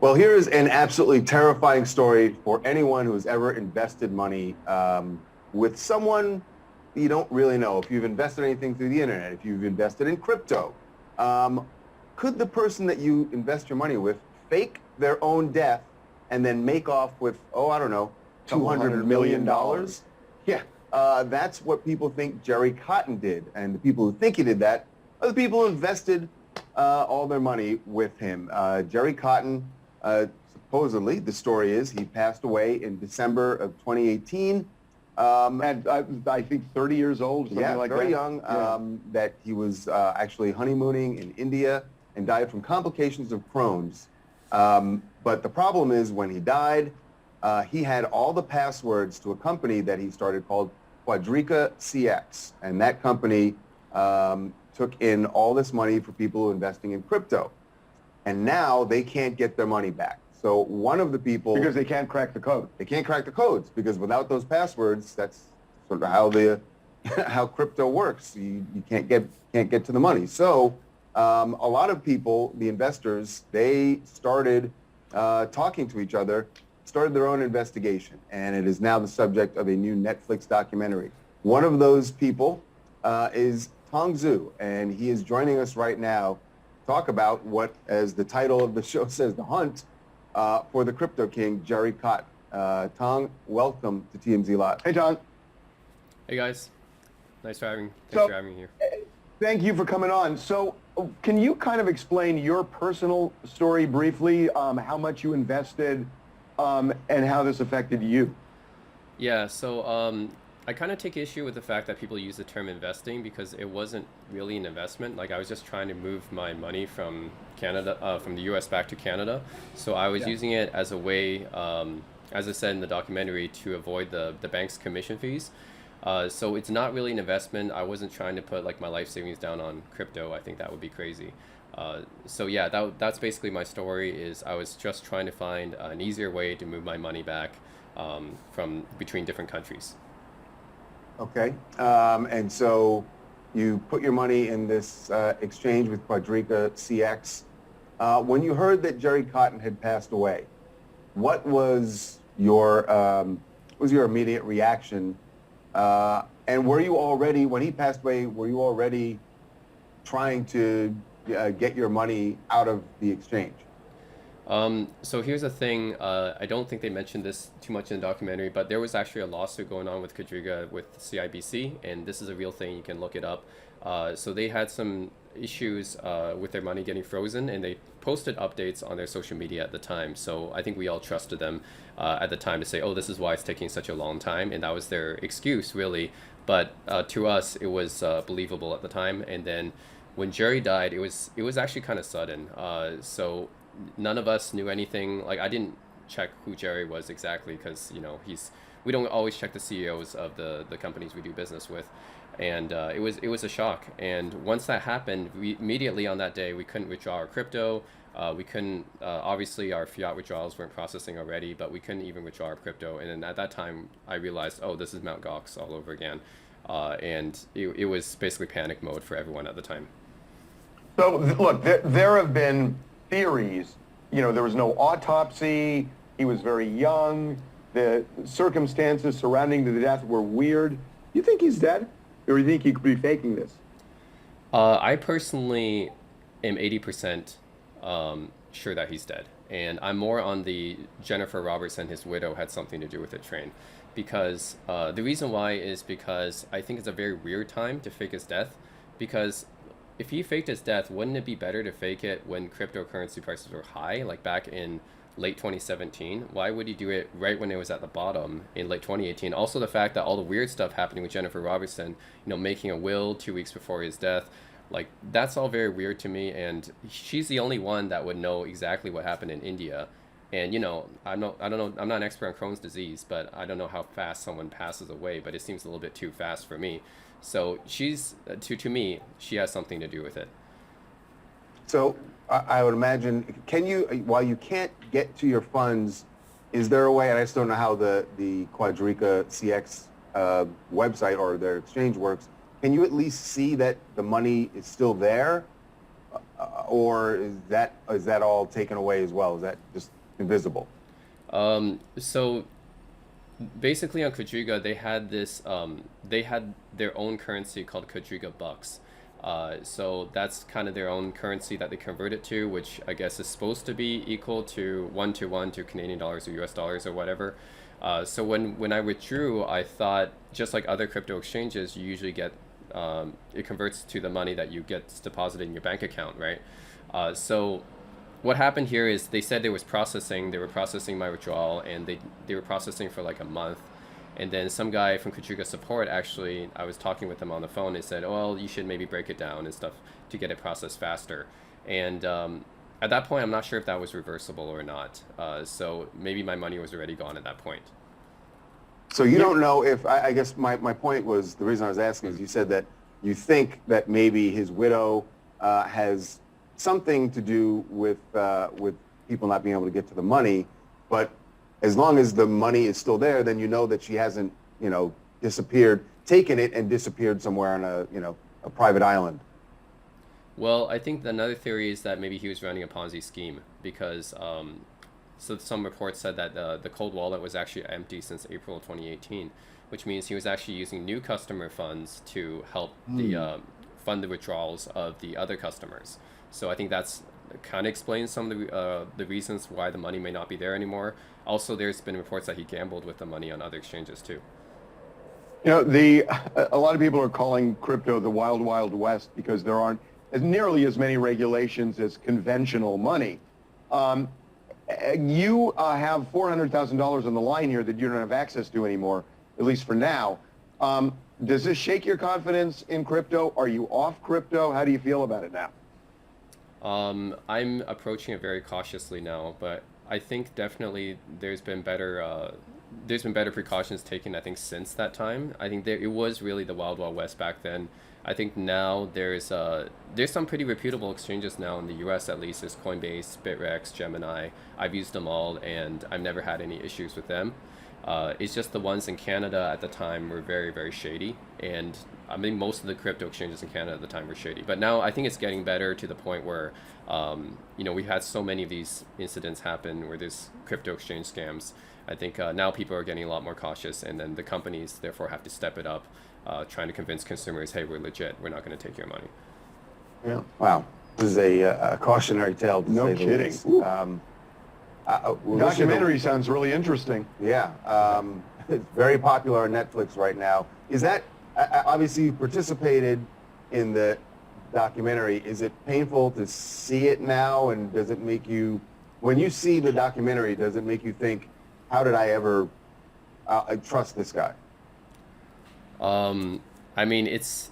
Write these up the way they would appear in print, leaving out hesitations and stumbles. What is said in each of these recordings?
Well, here is an absolutely terrifying story for anyone who has ever invested money with someone you don't really know. If you've invested anything through the internet, if you've invested in crypto, um, could the person that you invest your money with fake their own death and then make off with, oh, I don't know, $200 million? Yeah, that's what people think Jerry Cotton did. And the people who think he did that are the people who invested all their money with him. Jerry Cotton, supposedly, the story is he passed away in December of 2018. And I think 30 years old, something like that. Very young, that he was actually honeymooning in India and died from complications of Crohn's. But the problem is when he died, he had all the passwords to a company that he started called QuadrigaCX. And that company took in all this money for people who are investing in crypto. And now they can't get their money back. So one of the people... Because they can't crack the code. They can't crack the codes because without those passwords, that's sort of how how crypto works. You can't get to the money. So a lot of people, the investors, they started talking to each other, started their own investigation, and it is now the subject of a new Netflix documentary. One of those people is Tong, and he is joining us right now to talk about what, as the title of the show says, the hunt for the crypto king, Jerry Cotton. Tong, welcome to TMZ Live. Hey, Tong. Hey, guys. Thanks for having me here. Thank you for coming on. So can you kind of explain your personal story briefly, how much you invested, and how this affected you? Yeah, so I kind of take issue with the fact that people use the term investing because it wasn't really an investment. Like I was just trying to move my money from Canada, from the US back to Canada. So I was using it as a way, as I said in the documentary, to avoid the bank's commission fees. So it's not really an investment. I wasn't trying to put like my life savings down on crypto. I think that would be crazy. So yeah, that's basically my story. Is I was just trying to find an easier way to move my money back from between different countries. Okay, and so you put your money in this exchange with QuadrigaCX. When you heard that Jerry Cotton had passed away, what was your immediate reaction? And were you already, when he passed away, were you already trying to get your money out of the exchange? So here's the thing, I don't think they mentioned this too much in the documentary, but there was actually a lawsuit going on with Quadriga with CIBC, and this is a real thing, you can look it up. So they had some issues with their money getting frozen, and they posted updates on their social media at the time. So I think we all trusted them at the time to say, oh, this is why it's taking such a long time, and that was their excuse, really. But to us, it was believable at the time. And then when Jerry died, it was actually kind of sudden. So none of us knew anything. Like I didn't check who Jerry was exactly because we don't always check the CEOs of the companies we do business with, and it was a shock. And once that happened, we immediately on that day we couldn't withdraw our crypto. We couldn't obviously our fiat withdrawals weren't processing already, but we couldn't even withdraw our crypto. And then at that time I realized, oh, this is Mt. Gox all over again, and it was basically panic mode for everyone at the time. So look, there have been theories, there was no autopsy, he was very young, the circumstances surrounding the death were weird. You think he's dead? Or you think he could be faking this? I personally am 80% sure that he's dead. And I'm more on the Jennifer Robertson, his widow, had something to do with it train. Because the reason why is because I think it's a very weird time to fake his death. Because if he faked his death, wouldn't it be better to fake it when cryptocurrency prices were high, like back in late 2017? Why would he do it right when it was at the bottom in late 2018? Also the fact that all the weird stuff happening with Jennifer Robertson, making a will 2 weeks before his death, like that's all very weird to me. And she's the only one that would know exactly what happened in India. And I don't know, I'm not an expert on Crohn's disease, but I don't know how fast someone passes away, but it seems a little bit too fast for me. So she's, to me, she has something to do with it. So I would imagine, while you can't get to your funds, is there a way, and I just don't know how the QuadrigaCX website or their exchange works, can you at least see that the money is still there? or is that all taken away as well? Is that just invisible? So basically on Quadriga, they had their own currency called Quadriga bucks. So that's kind of their own currency that they converted to, which I guess is supposed to be equal to 1-to-1 to Canadian dollars or US dollars or whatever. So when I withdrew, I thought just like other crypto exchanges, you usually get it converts to the money that you get deposited in your bank account, right? So what happened here is they said they were processing my withdrawal, and they were processing for like a month. And then some guy from Quadriga support, actually, I was talking with them on the phone, and said, oh, well, you should maybe break it down and stuff to get it processed faster. And at that point, I'm not sure if that was reversible or not. So maybe my money was already gone at that point. So you don't know if, I guess my point was, the reason I was asking is you said that you think that maybe his widow has something to do with people not being able to get to the money, but as long as the money is still there, then you know that she hasn't, disappeared, taken it and disappeared somewhere on a private island. Well, I think another theory is that maybe he was running a Ponzi scheme because so some reports said that the cold wallet was actually empty since April 2018, which means he was actually using new customer funds to help fund the withdrawals of the other customers. So I think that's kind of explains some of the reasons why the money may not be there anymore. Also, there's been reports that he gambled with the money on other exchanges too. A lot of people are calling crypto the wild, wild west because there aren't nearly as many regulations as conventional money. You have $400,000 on the line here that you don't have access to anymore, at least for now. Does this shake your confidence in crypto? Are you off crypto? How do you feel about it now? I'm approaching it very cautiously now, but I think definitely there's been better precautions taken, I think, since that time. I think it was really the wild, wild west back then. I think now there's some pretty reputable exchanges now in the US, at least. There's Coinbase, Bitrex, Gemini. I've used them all, and I've never had any issues with them. It's just the ones in Canada at the time were very, very shady, and I mean most of the crypto exchanges in Canada at the time were shady. But now I think it's getting better to the point where, we've had so many of these incidents happen where there's crypto exchange scams. I think now people are getting a lot more cautious, and then the companies therefore have to step it up, trying to convince consumers, hey, we're legit, we're not going to take your money. Yeah. Wow. This is a cautionary tale, to say the least. Documentary sounds really interesting. Yeah. It's very popular on Netflix right now. Is that, obviously you participated in the documentary. Is it painful to see it now, and does it make you, when you see the documentary, does it make you think, how did I ever trust this guy? I mean, it's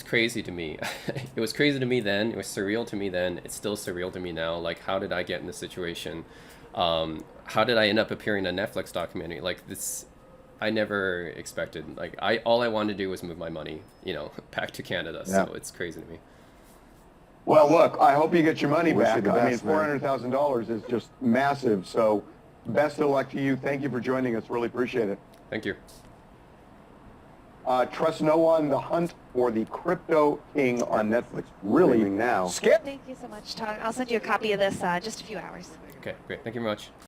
crazy to me. It was crazy to me then. It was surreal to me then. It's still surreal to me now. Like, how did I get in this situation? How did I end up appearing in a Netflix documentary? Like, this, I never expected. Like, all I wanted to do was move my money, back to Canada. Yeah. So it's crazy to me. Well, look, I hope you get your money Wish back. you the I mean, best, man. $400,000 is just massive. So best of luck to you. Thank you for joining us. Really appreciate it. Thank you. Trust no one, The Hunt for the Crypto King on Netflix. Really Streaming now. Skip. Thank you so much, Tong. I'll send you a copy of this just a few hours. Okay, great. Thank you very much.